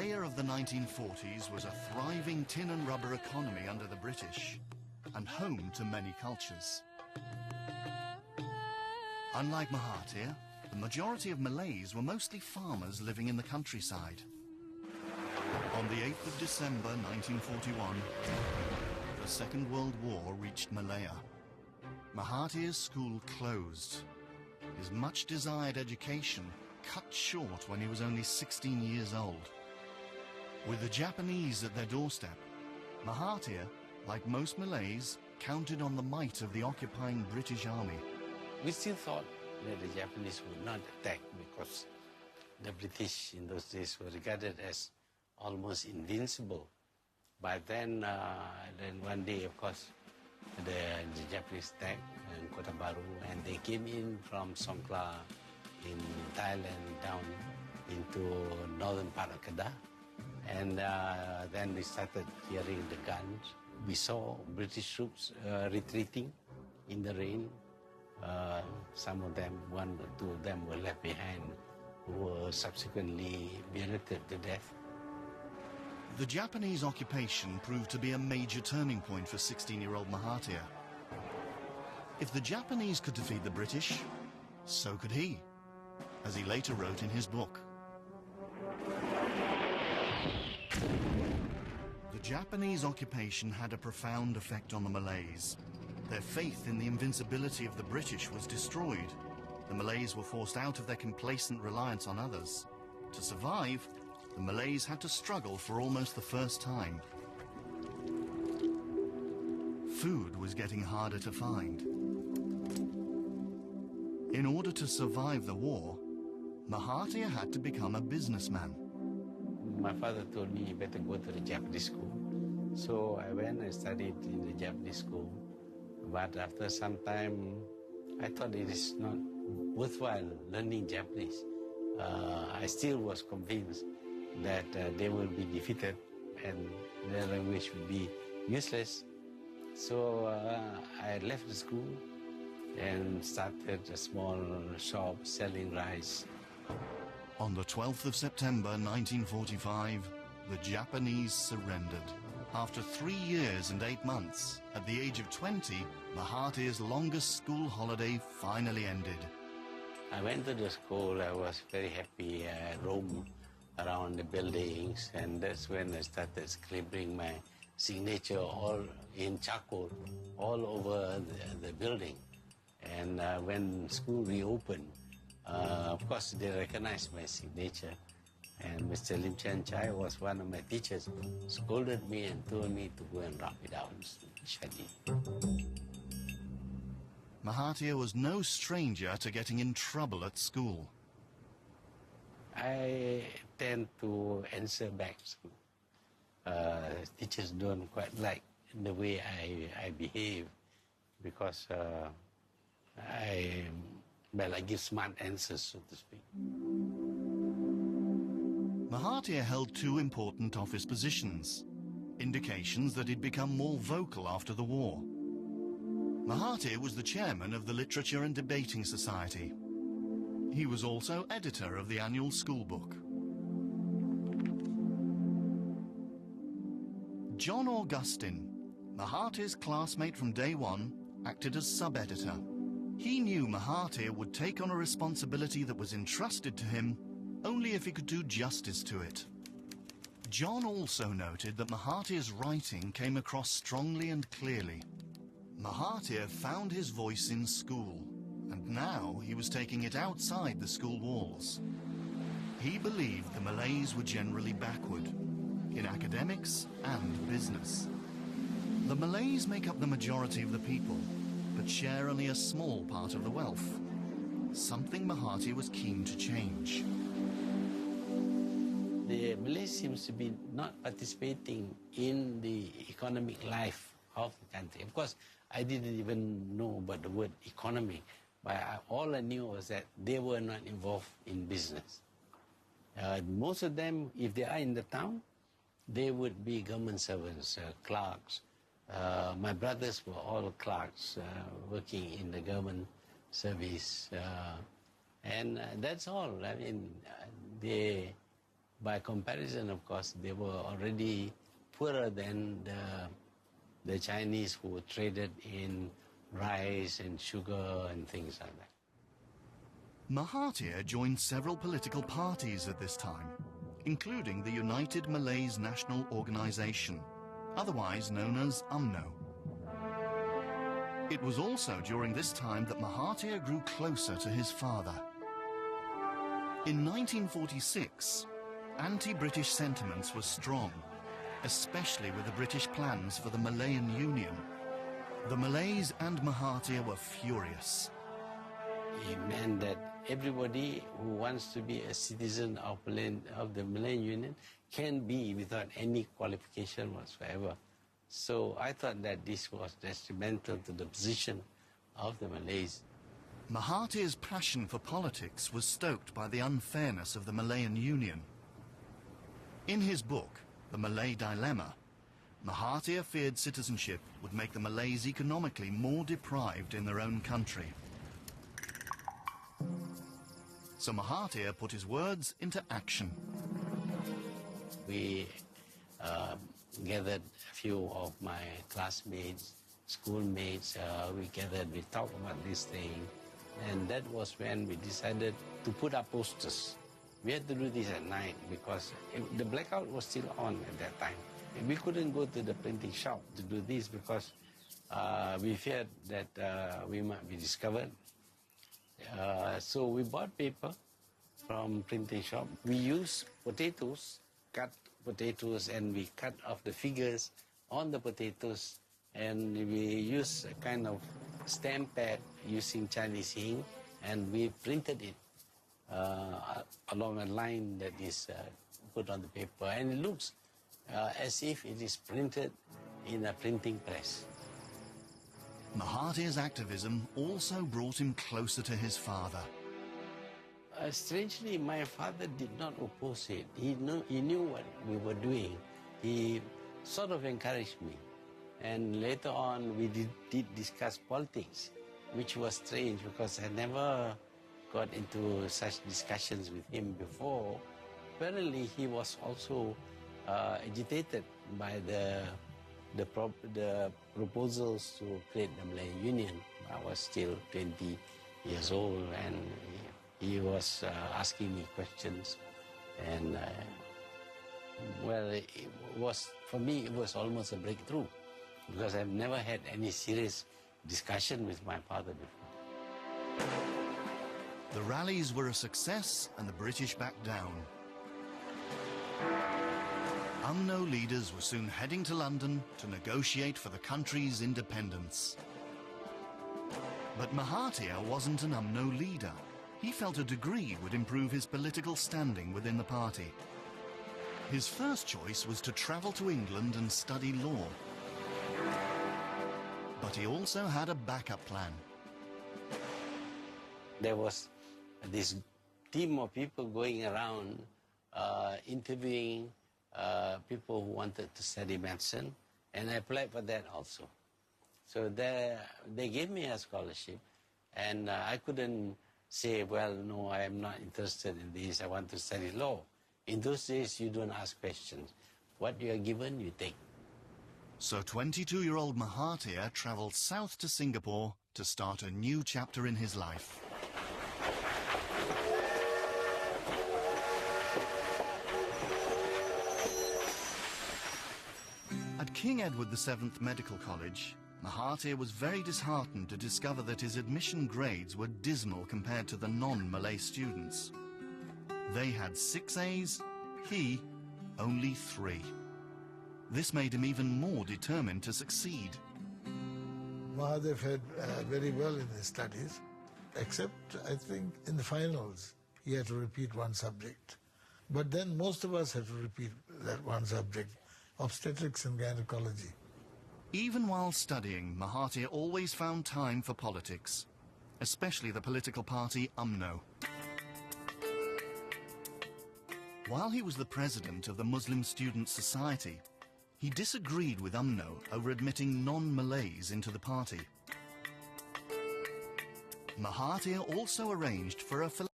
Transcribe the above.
Malaya of the 1940s was a thriving tin and rubber economy under the British and home to many cultures. Unlike Mahathir, the majority of Malays were mostly farmers living in the countryside. On the 8th of December 1941, the Second World War reached Malaya. Mahathir's school closed. His much-desired education cut short when he was only 16 years old. With the Japanese at their doorstep, Mahathir, like most Malays, counted on the might of the occupying British army. We still thought that the Japanese would not attack because the British in those days were regarded as almost invincible. But then one day, of course, the Japanese attacked in Kota Baru, and they came in from Songkhla in Thailand down into northern part of Kedah. And then we started hearing the guns. We saw British troops retreating in the rain. Some of them, one or two of them were left behind, who were subsequently billeted to death. The Japanese occupation proved to be a major turning point for 16-year-old Mahathir. If the Japanese could defeat the British, so could he, as he later wrote in his book. The Japanese occupation had a profound effect on the Malays. Their faith in the invincibility of the British was destroyed. The Malays were forced out of their complacent reliance on others. To survive, the Malays had to struggle for almost the first time. Food was getting harder to find. In order to survive the war, Mahathir had to become a businessman. My father told me you better go to the Japanese school. So I went and studied in the Japanese school. But after some time, I thought it is not worthwhile learning Japanese. I still was convinced that they will be defeated and their language would be useless. So I left the school and started a small shop selling rice. On the 12th of September 1945, the Japanese surrendered. After 3 years and 8 months, at the age of 20, Mahathir's longest school holiday finally ended. I went to the school. I was very happy. I roamed around the buildings, and that's when I started scribbling my signature all in charcoal all over the building. And when school reopened, of course, they recognized my signature. And Mr. Lim Chan Chai was one of my teachers, scolded me and told me to go and rub it out, Shadi. Mahathir was no stranger to getting in trouble at school. I tend to answer back. Teachers don't quite like the way I behave because I give smart answers, so to speak. Mahathir held 2 important office positions, indications that he'd become more vocal after the war. Mahathir was the chairman of the Literature and Debating Society. He was also editor of the annual school book. John Augustine, Mahathir's classmate from day one, acted as sub-editor. He knew Mahathir would take on a responsibility that was entrusted to him only if he could do justice to it. John also noted that Mahathir's writing came across strongly and clearly. Mahathir found his voice in school, and now he was taking it outside the school walls. He believed the Malays were generally backward, in academics and business. The Malays make up the majority of the people, but share only a small part of the wealth, something Mahathir was keen to change. The Malays seems to be not participating in the economic life of the country. Of course, I didn't even know about the word economy, but all I knew was that they were not involved in business. Most of them, if they are in the town, they would be government servants, clerks. My brothers were all clerks working in the government service. And that's all. I mean, by comparison, of course, they were already poorer than the Chinese who traded in rice and sugar and things like that. Mahathir joined several political parties at this time, including the United Malays National Organization, otherwise known as UMNO. It was also during this time that Mahathir grew closer to his father. In 1946, anti-British sentiments were strong, especially with the British plans for the Malayan Union. The Malays and Mahathir were furious. It meant that everybody who wants to be a citizen of the Malayan Union can be without any qualification whatsoever. So I thought that this was detrimental to the position of the Malays. Mahathir's passion for politics was stoked by the unfairness of the Malayan Union. In his book, The Malay Dilemma, Mahathir feared citizenship would make the Malays economically more deprived in their own country. So Mahathir put his words into action. We gathered a few of my classmates, schoolmates, we talked about this thing, and that was when we decided to put up posters. We had to do this at night because the blackout was still on at that time. We couldn't go to the printing shop to do this because we feared that we might be discovered. So we bought paper from printing shop. We used potatoes, cut potatoes, and we cut off the figures on the potatoes, and we used a kind of stamp pad using Chinese ink, and we printed it along a line that is put on the paper, and it looks as if it is printed in a printing press. Mahathir's activism also brought him closer to his father. Strangely, my father did not oppose it. He knew what we were doing. He sort of encouraged me. And later on, we did discuss politics, which was strange because I never got into such discussions with him before. Apparently, he was also agitated by the proposals to create the Malayan Union. I was still 20 years old, and he was asking me questions. And well, for me, it was almost a breakthrough because I've never had any serious discussion with my father before. The rallies were a success and the British backed down. UMNO leaders were soon heading to London to negotiate for the country's independence. But Mahathir wasn't an UMNO leader. He felt a degree would improve his political standing within the party. His first choice was to travel to England and study law. But he also had a backup plan. There was this team of people going around interviewing people who wanted to study medicine, and I applied for that also. So they gave me a scholarship, and I couldn't say, well, no, I am not interested in this, I want to study law. In those days, you don't ask questions. What you are given, you take. So 22-year-old Mahathir travelled south to Singapore to start a new chapter in his life. At King Edward VII Medical College, Mahathir was very disheartened to discover that his admission grades were dismal compared to the non-Malay students. They had 6 A's, he only 3. This made him even more determined to succeed. Mahathir fared very well in his studies, except, I think, in the finals, he had to repeat one subject. But then most of us had to repeat that one subject, obstetrics and gynecology. Even while studying, Mahathir always found time for politics, especially the political party UMNO. While he was the president of the Muslim Student Society, he disagreed with UMNO over admitting non-Malays into the party. Mahathir also arranged for a